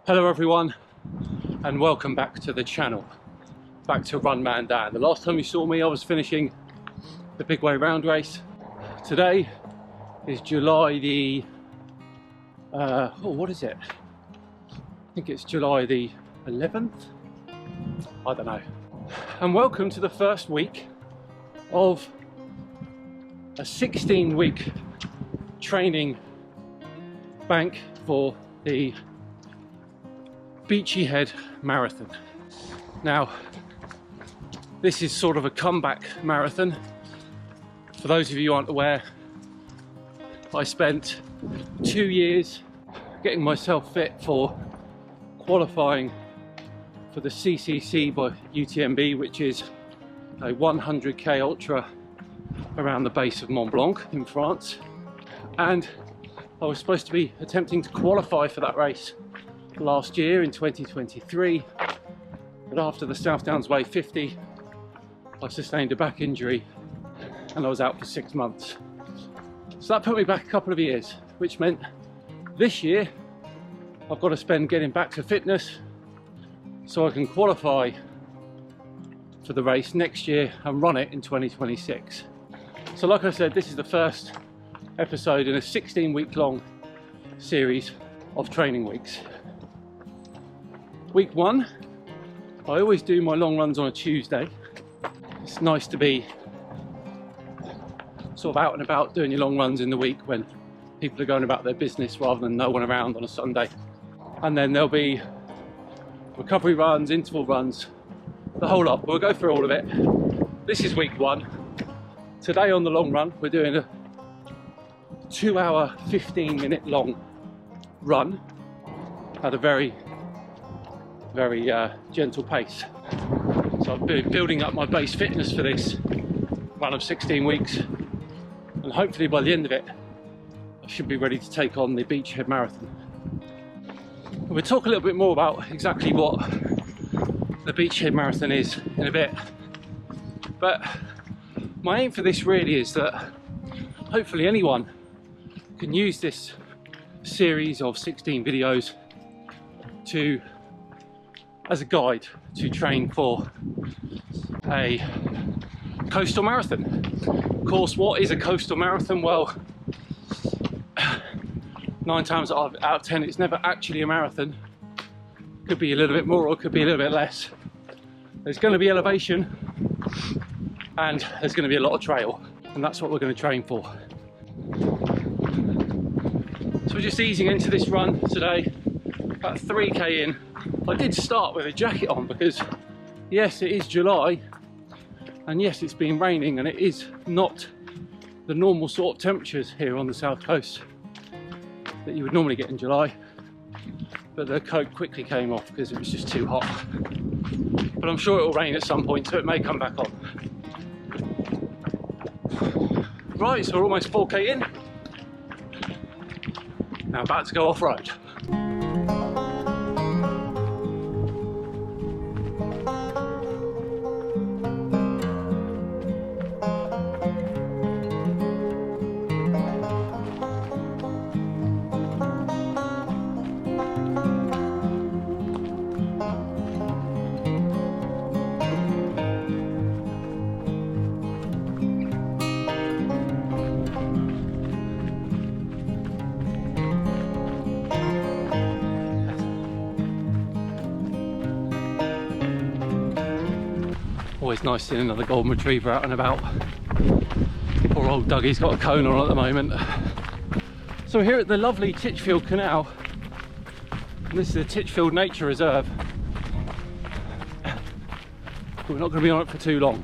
Hello everyone and welcome back to the channel, back to Run Man Dan. The last time you saw me I was finishing the Big Way Round race. Today is July the, what is it? I think it's July the 11th? I don't know. And welcome to the first week of a 16-week training bank for the Beachy Head Marathon. Now, this is sort of a comeback marathon. For those of you who aren't aware, I spent 2 years getting myself fit for qualifying for the CCC by UTMB, which is a 100k ultra around the base of Mont Blanc in France. And I was supposed to be attempting to qualify for that race last year in 2023, but after the South Downs Way 50 I sustained a back injury and I was out for 6 months. So that put me back a couple of years, which meant this year I've got to spend getting back to fitness so I can qualify for the race next year and run it in 2026. So like I said, this is the first episode in a 16-week long series of training weeks. Week 1, I always do my long runs on a Tuesday. It's nice to be sort of out and about doing your long runs in the week when people are going about their business rather than no one around on a Sunday. And then there'll be recovery runs, interval runs, the whole lot. We'll go through all of it. This is week 1. Today on the long run, we're doing a 2 hour, 15-minute long run at a very gentle pace. So I've been building up my base fitness for this run of 16 weeks, and hopefully by the end of it I should be ready to take on the Beachy Head Marathon. And we'll talk a little bit more about exactly what the Beachy Head Marathon is in a bit, but my aim for this really is that hopefully anyone can use this series of 16 videos as a guide to train for a coastal marathon. Of course, what is a coastal marathon? Well, 9 times out of 10 it's never actually a marathon. Could be a little bit more or could be a little bit less. There's going to be elevation and there's going to be a lot of trail, and that's what we're going to train for. So we're just easing into this run today, about 3k in. I did start with a jacket on because yes, it is July and yes, it's been raining and it is not the normal sort of temperatures here on the south coast that you would normally get in July, but the coat quickly came off because it was just too hot. But I'm sure it will rain at some point, so it may come back on. Right, so we're almost 4k in. Now about to go off-road. Always nice seeing another golden retriever out and about. Poor old Dougie's got a cone on at the moment. So we're here at the lovely Titchfield Canal, and this is the Titchfield Nature Reserve. But we're not going to be on it for too long.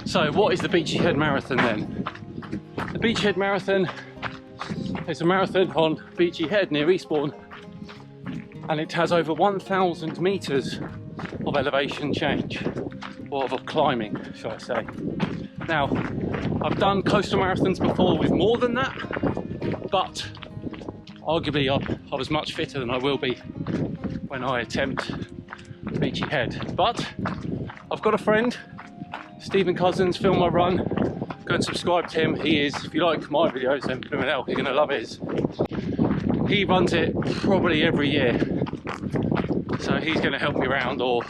So what is the Beachy Head Marathon then? The Beachy Head Marathon is a marathon on Beachy Head near Eastbourne, and it has over 1,000 metres of elevation change, or of climbing, shall I say. Now, I've done coastal marathons before with more than that, but arguably I was much fitter than I will be when I attempt Beachy Head. But I've got a friend, Stephen Cousins, Film My Run. Go and subscribe to him. He is, if you like my videos, then blooming hell, you're going to love his. He runs it probably every year, so he's going to help me around or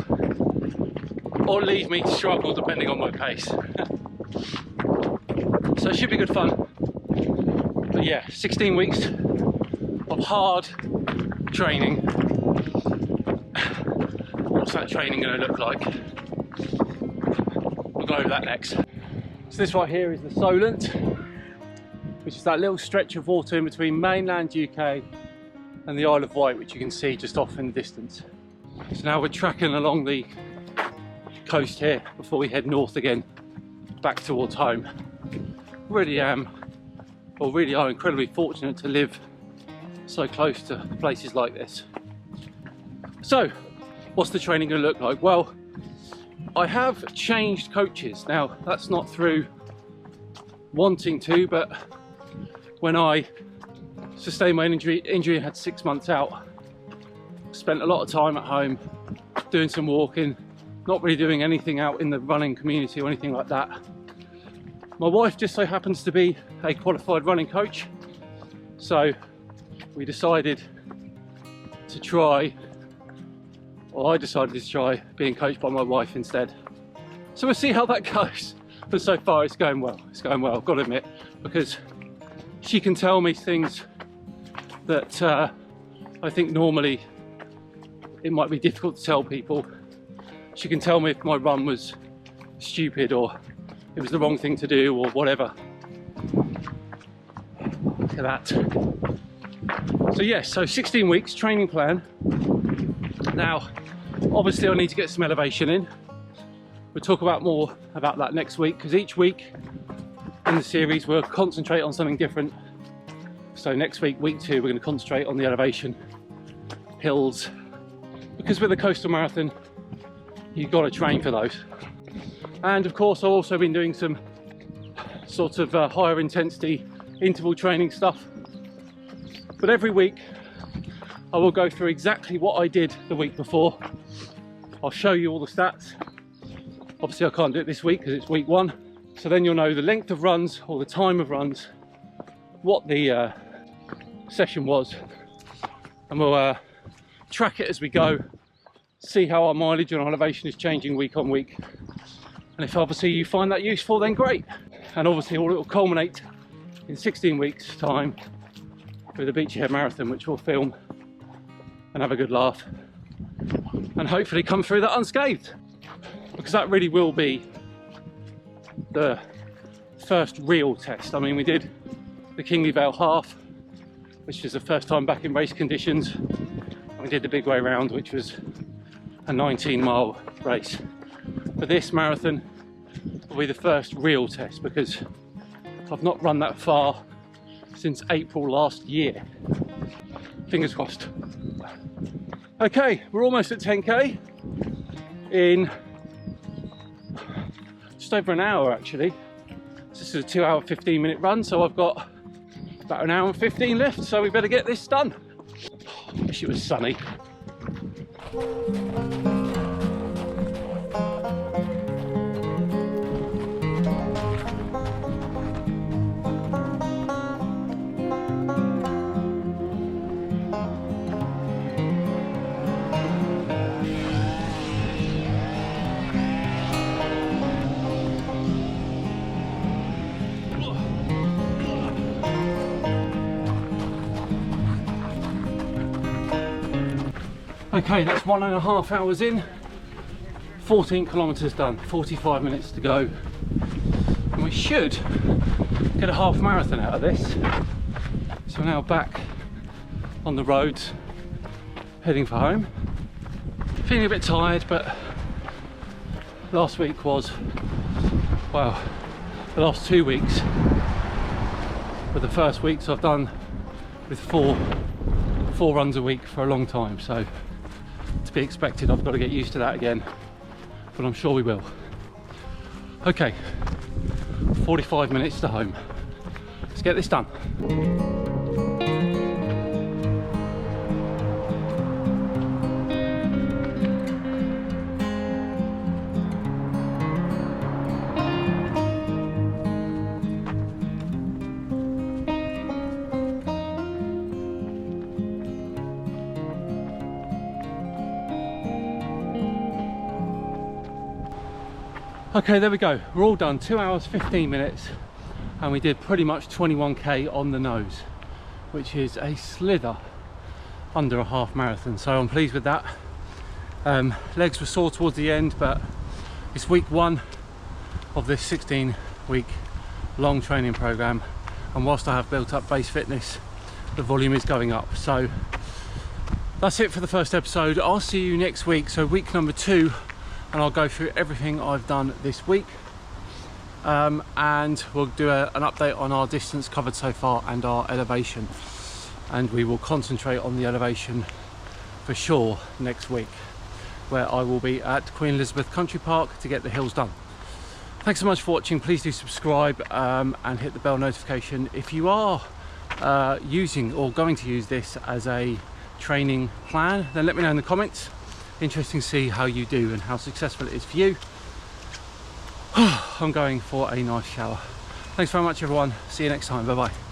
leave me to struggle depending on my pace. So it should be good fun. But yeah, 16 weeks of hard training. What's that training going to look like? We'll go over that next. So this right here is the Solent, which is that little stretch of water in between mainland UK and the Isle of Wight, which you can see just off in the distance. So now we're tracking along the coast here before we head north again, back towards home. Really are incredibly fortunate to live so close to places like this. So, what's the training going to look like? Well, I have changed coaches. Now, that's not through wanting to, but when I sustained my injury and had 6 months out, spent a lot of time at home doing some walking, not really doing anything out in the running community or anything like that. My wife just so happens to be a qualified running coach, so we decided to try, or I decided to try being coached by my wife instead. So we'll see how that goes. But so far it's going well. It's going well, I've got to admit, because she can tell me things that I think normally it might be difficult to tell people. She can tell me if my run was stupid or it was the wrong thing to do or whatever. Look at that. So yes, so 16 weeks training plan. Now, obviously I need to get some elevation in. We'll talk about more about that next week, because each week in the series we'll concentrate on something different. So next week, week 2, we're going to concentrate on the elevation, hills, because with a coastal marathon you've got to train for those. And of course I've also been doing some sort of higher intensity interval training stuff. But every week I will go through exactly what I did the week before. I'll show you all the stats. Obviously I can't do it this week because it's week 1. So then you'll know the length of runs or the time of runs, what the session was, and we'll track it as we go, see how our mileage and our elevation is changing week on week. And if obviously you find that useful, then great. And obviously it will culminate in 16 weeks time with the Beachy Head Marathon, which we'll film and have a good laugh and hopefully come through that unscathed, because that really will be the first real test. I mean, we did the Kingley Vale half, which is the first time back in race conditions, and we did the big way round, which was a 19-mile race. But this marathon will be the first real test, because I've not run that far since April last year. Fingers crossed. Okay, we're almost at 10k in just over an hour actually. This is a 2 hour 15-minute run, so I've got about an hour and 15 left, so we better get this done. I wish it was sunny. Okay, that's 1.5 hours in, 14 kilometers done, 45 minutes to go, and we should get a half marathon out of this. So we're now back on the roads, heading for home. Feeling a bit tired, but last week was, well, the last 2 weeks were the first weeks I've done with four runs a week for a long time, so to be expected. I've got to get used to that again, but I'm sure we will. Okay, 45 minutes to home. Let's get this done. Okay, there we go. We're all done. 2 hours 15 minutes, and we did pretty much 21k on the nose, which is a slither under a half marathon. So I'm pleased with that. Legs were sore towards the end, but it's week 1 of this 16-week long training program, and whilst I have built up base fitness, the volume is going up. So that's it for the first episode. I'll see you next week, so week number 2, and I'll go through everything I've done this week, and we'll do an update on our distance covered so far and our elevation, and we will concentrate on the elevation for sure next week, where I will be at Queen Elizabeth Country Park to get the hills done. Thanks so much for watching. Please do subscribe and hit the bell notification. If you are using or going to use this as a training plan, then let me know in the comments. Interesting to see how you do and how successful it is for you. I'm going for a nice shower. Thanks very much everyone. See you next time. Bye bye.